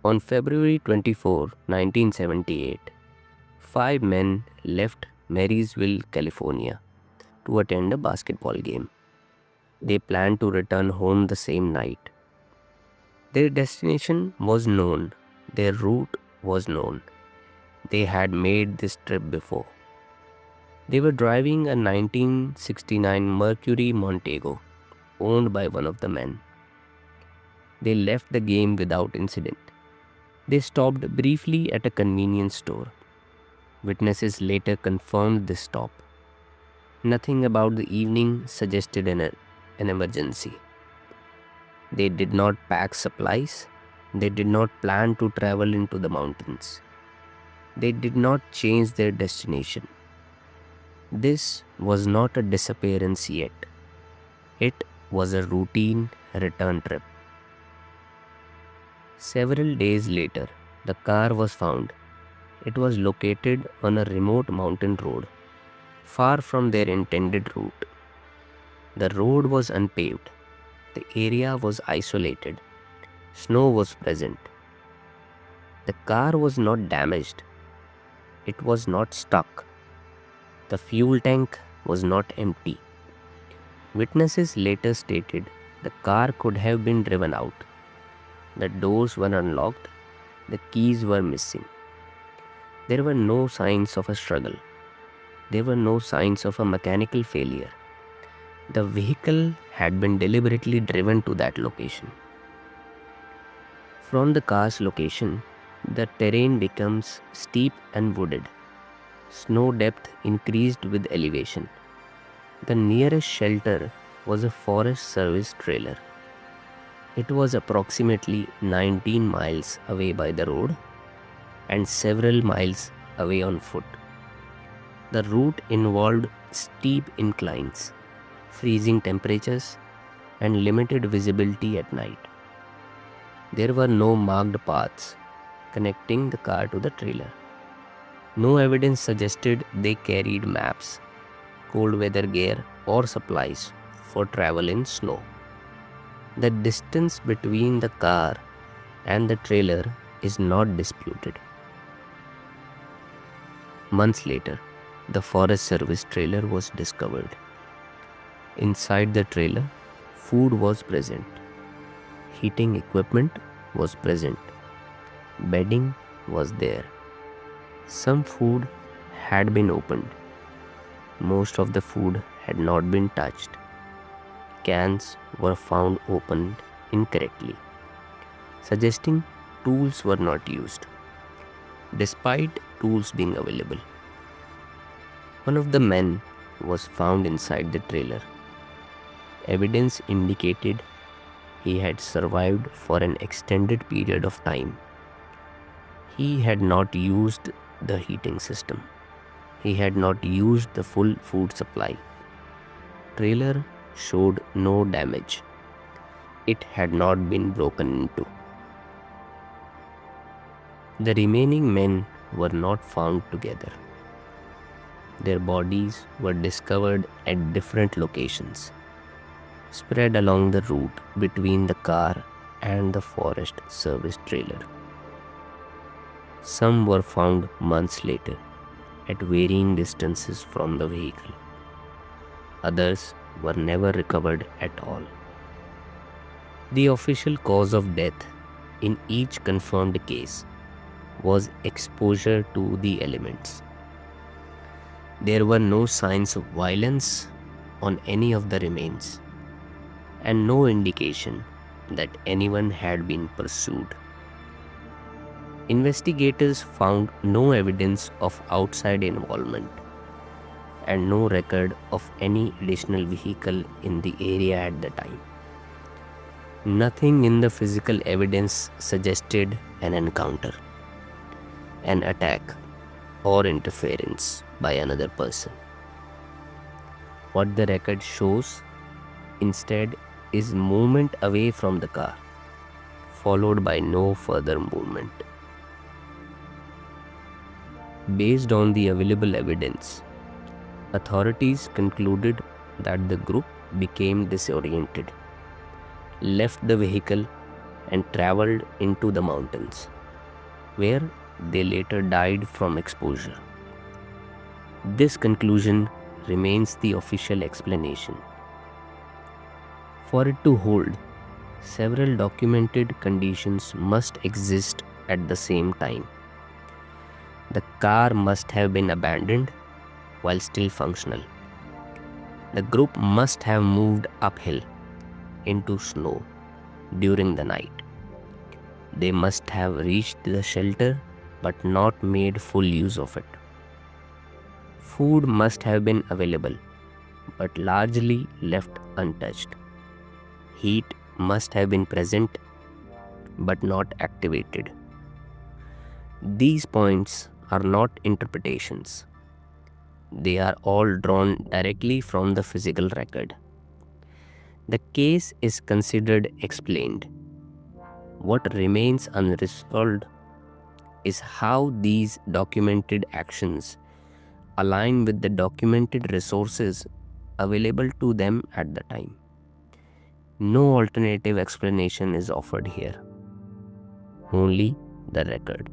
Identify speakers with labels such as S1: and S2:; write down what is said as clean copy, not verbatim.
S1: On February 24, 1978, five men left Marysville, California to attend a basketball game. They planned to return home the same night. Their destination was known, their route was known. They had made this trip before. They were driving a 1969 Mercury Montego, owned by one of the men. They left the game without incident. They stopped briefly at a convenience store. Witnesses later confirmed this stop. Nothing about the evening suggested an emergency. They did not pack supplies. They did not plan to travel into the mountains. They did not change their destination. This was not a disappearance yet. It was a routine return trip. Several days later, the car was found. It was located on a remote mountain road, far from their intended route. The road was unpaved. The area was isolated. Snow was present. The car was not damaged. It was not stuck. The fuel tank was not empty. Witnesses later stated the car could have been driven out. The doors were unlocked. The keys were missing. There were no signs of a struggle. There were no signs of a mechanical failure. The vehicle had been deliberately driven to that location. From the car's location, the terrain becomes steep and wooded. Snow depth increased with elevation. The nearest shelter was a Forest Service trailer. It was approximately 19 miles away by the road and several miles away on foot. The route involved steep inclines, freezing temperatures, and limited visibility at night. There were no marked paths connecting the car to the trailer. No evidence suggested they carried maps, cold weather gear, or supplies for travel in snow. The distance between the car and the trailer is not disputed. Months later, the Forest Service trailer was discovered. Inside the trailer, food was present. Heating equipment was present. Bedding was there. Some food had been opened. Most of the food had not been touched. Cans were found opened incorrectly, suggesting tools were not used, despite tools being available. One of the men was found inside the trailer. Evidence indicated he had survived for an extended period of time. He had not used the heating system. He had not used the full food supply. Trailer showed no damage. It had not been broken into. The remaining men were not found together. Their bodies were discovered at different locations, spread along the route between the car and the Forest Service trailer. Some were found months later at varying distances from the vehicle. Others were never recovered at all. The official cause of death in each confirmed case was exposure to the elements. There were no signs of violence on any of the remains, and no indication that anyone had been pursued. Investigators found no evidence of outside involvement and no record of any additional vehicle in the area at the time. Nothing in the physical evidence suggested an encounter, an attack, or interference by another person. What the record shows instead is movement away from the car, followed by no further movement. Based on the available evidence, authorities concluded that the group became disoriented, left the vehicle, and traveled into the mountains. where they later died from exposure. This conclusion remains the official explanation. For it to hold, several documented conditions must exist at the same time. The car must have been abandoned while still functional. The group must have moved uphill into snow during the night. They must have reached the shelter but not made full use of it. Food must have been available but largely left untouched. Heat must have been present but not activated. These points are not interpretations. They are all drawn directly from the physical record. The case is considered explained. What remains unresolved is how these documented actions align with the documented resources available to them at the time. No alternative explanation is offered here, only the record.